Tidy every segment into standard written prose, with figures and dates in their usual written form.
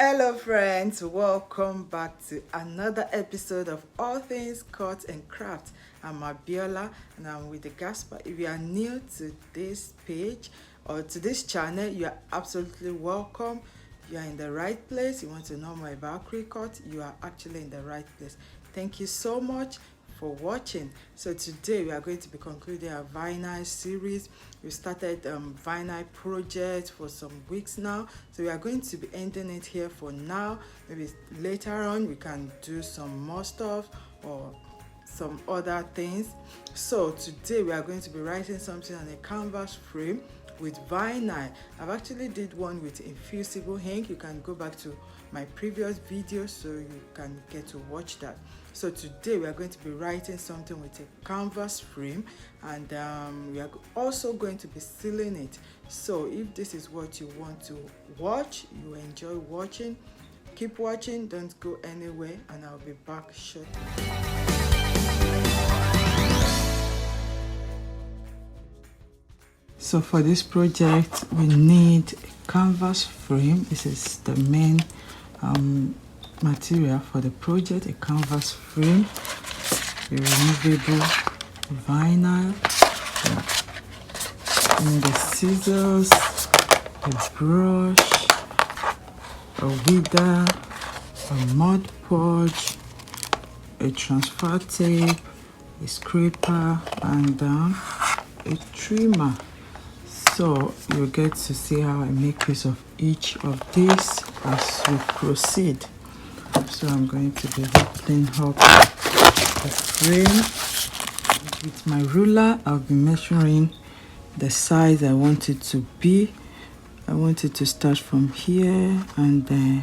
Hello friends, welcome back to another episode of All Things Cut and Craft. I'm Abiola and I'm with the Gaspar. If you are new to this page or to this channel, you are absolutely welcome. You are in the right place. You want to know more about Cricut, you are actually in the right place. Thank you so much for watching. So today we are going to be concluding our vinyl series. We started vinyl project for some weeks now, so we are going to be ending it here for now. Maybe later on we can do some more stuff or some other things. So today we are going to be writing something on a canvas frame with vinyl. I've actually did one with infusible ink. You can go back to my previous video so you can get to watch that. So today we are going to be writing something with a canvas frame, and we are also going to be sealing it. So if this is what you want to watch, you enjoy watching, keep watching, don't go anywhere, and I'll be back shortly. So for this project we need a canvas frame. This is the main material for the project, a canvas frame, a removable vinyl, and the scissors, a brush, a weeder, a Mod Podge, a transfer tape, a scraper, and a trimmer. So you get to see how I make use of each of these as we proceed. So I'm going to be opening up the frame with my ruler. I'll be measuring the size I want it to be. I want it to start from here and then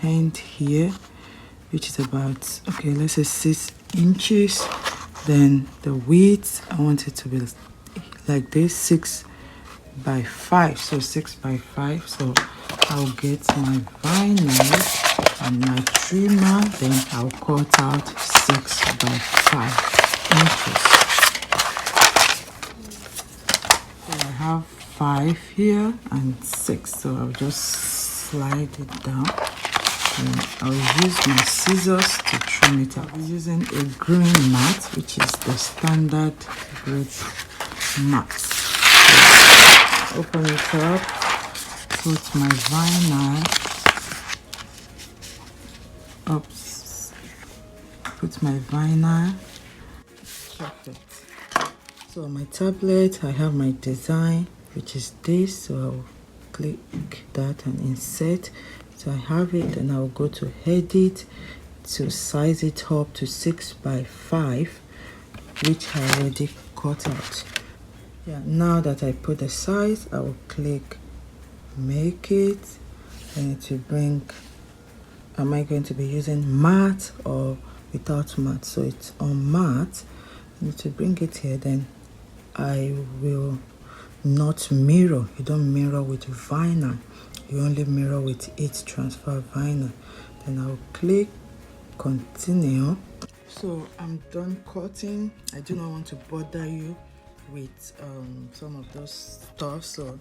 end here, which is about, okay, let's say 6 inches. Then the width, I want it to be like this, 6 by 5, so 6 by 5. So I'll get my vinyl and my trimmer, then I'll cut out 6 by 5 inches. So I have 5 here and 6, so I'll just slide it down and I'll use my scissors to trim it out. I'm using a green mat, which is the standard grip mat. So open it up, put my vinyl up, put my vinyl. Perfect. So on my tablet I have my design, which is this, so I'll click that and insert. So I have it, and I'll go to edit to size it up to 6 by 5, which I already cut out. Yeah, now that I put the size, I will click make it, and it will bring, am I going to be using matte or without matte? So it's on matte, and to bring it here, then I will not mirror. You don't mirror with vinyl, you only mirror with heat transfer vinyl. Then I'll click continue. So I'm done cutting. I do not want to bother you with some of those stuff, so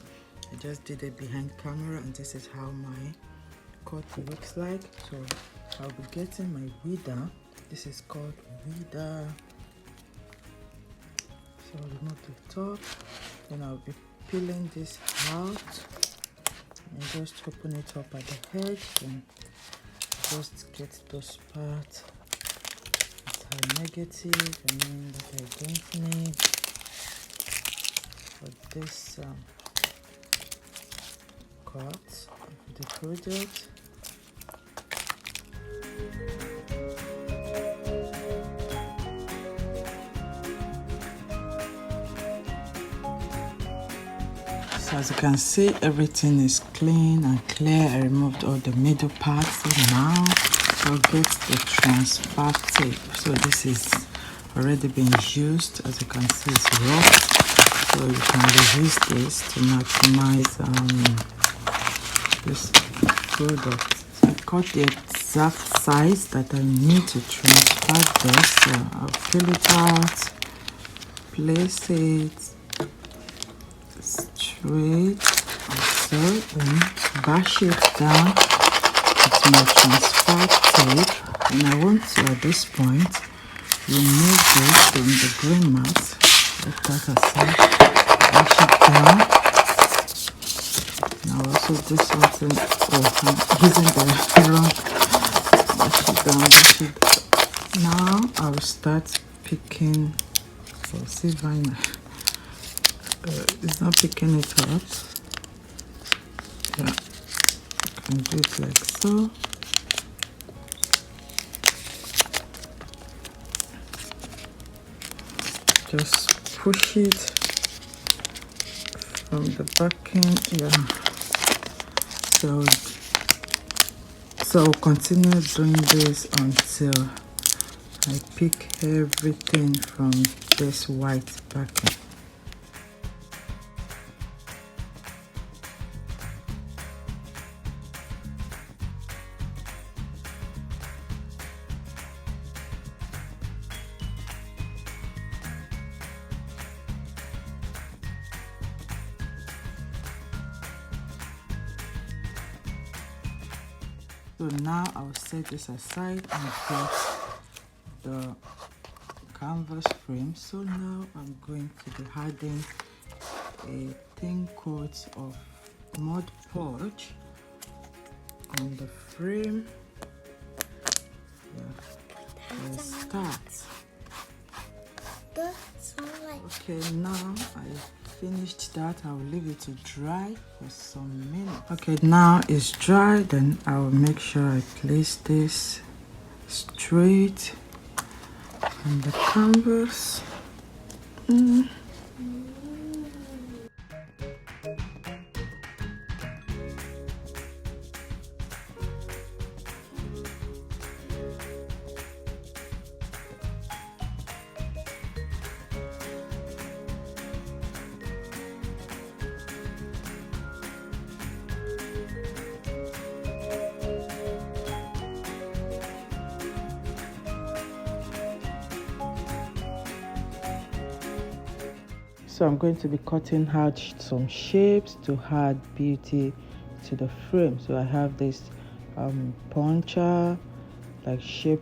I just did it behind camera, and this is how my cut looks like. So I'll be getting my weeder. This is called weeder. So I'll remove the top, then I'll be peeling this out and just open it up at the edge, and just get those parts that are negative and then that I don't need for this cut of the project. So as you can see, everything is clean and clear. I removed all the middle parts. So now I'll get the transfer tape. So this is already been used. As you can see, it's rough. So you can reuse this to maximize this product. So I cut the exact size that I need to transfer this. So I'll fill it out, place it straight, so then bash it down with my transfer tape, and I want to, at this point, remove this from the green mat. Let that aside. Wash it down. Now also do something. Oh, I'm using the wrong. Wash it down. Wash it down. Now I will start picking. Oh, see vinyl. It's not picking it up. Yeah, I can do it like so. Just push it from the back end. Yeah. So I'll continue doing this until I pick everything from this white backing. So now I'll set this aside and get the canvas frame. So now I'm going to be adding a thin coat of Mod Podge on the frame. Yeah. Let's start. Okay, now I finished that. I'll leave it to dry for some minutes. Okay, now it's dry. Then I'll make sure I place this straight on the canvas. So I'm going to be cutting out some shapes to add beauty to the frame. So I have this puncher, like shape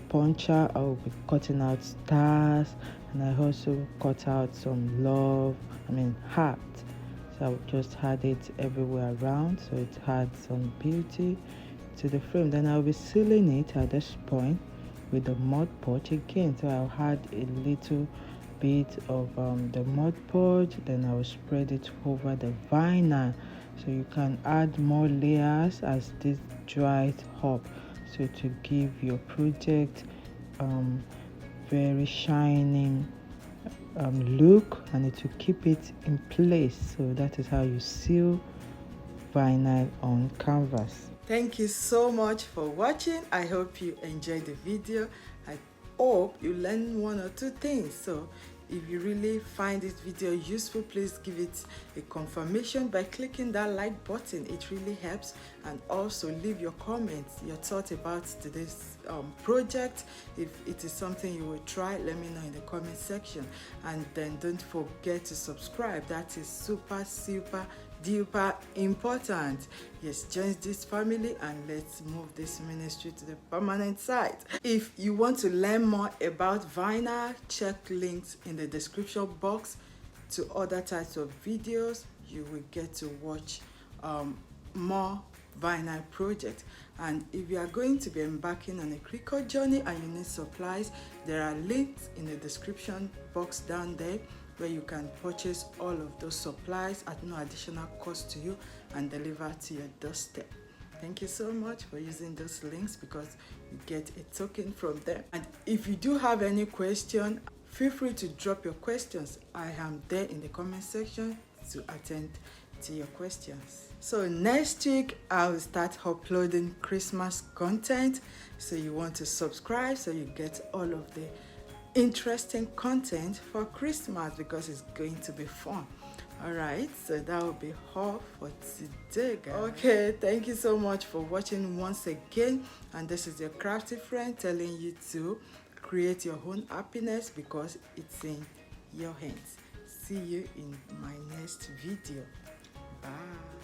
puncher. I will be cutting out stars, and I also cut out some heart. So I will just add it everywhere around, so it adds some beauty to the frame. Then I'll be sealing it at this point with the Mod Podge again. So I'll add a little bit of the Mod Podge, then I will spread it over the vinyl, so you can add more layers as this dries up, so to give your project very shining look, and it will keep it in place. So that is how you seal vinyl on canvas. Thank you so much for watching. I hope you enjoyed the video. I hope you learned one or two things. So if you really find this video useful, please give it a confirmation by clicking that like button. It really helps. And also leave your comments, your thoughts about today's project. If it is something you will try, let me know in the comment section. And then don't forget to subscribe. That is super duper important. Yes, join this family and let's move this ministry to the permanent site. If you want to learn more about vinyl, check links in the description box to other types of videos. You will get to watch more vinyl projects. And if you are going to be embarking on a Cricut journey and you need supplies, there are links in the description box down there where you can purchase all of those supplies at no additional cost to you and deliver to your doorstep. Thank you so much for using those links, because you get a token from them. And if you do have any question, feel free to drop your questions. I am there in the comment section to attend to your questions. So next week I'll start uploading Christmas content, so you want to subscribe so you get all of the interesting content for Christmas, because it's going to be fun. All right, so that will be all for today, guys. Okay, thank you so much for watching once again, and this is your crafty friend telling you to create your own happiness, because it's in your hands. See you in my next video. Bye.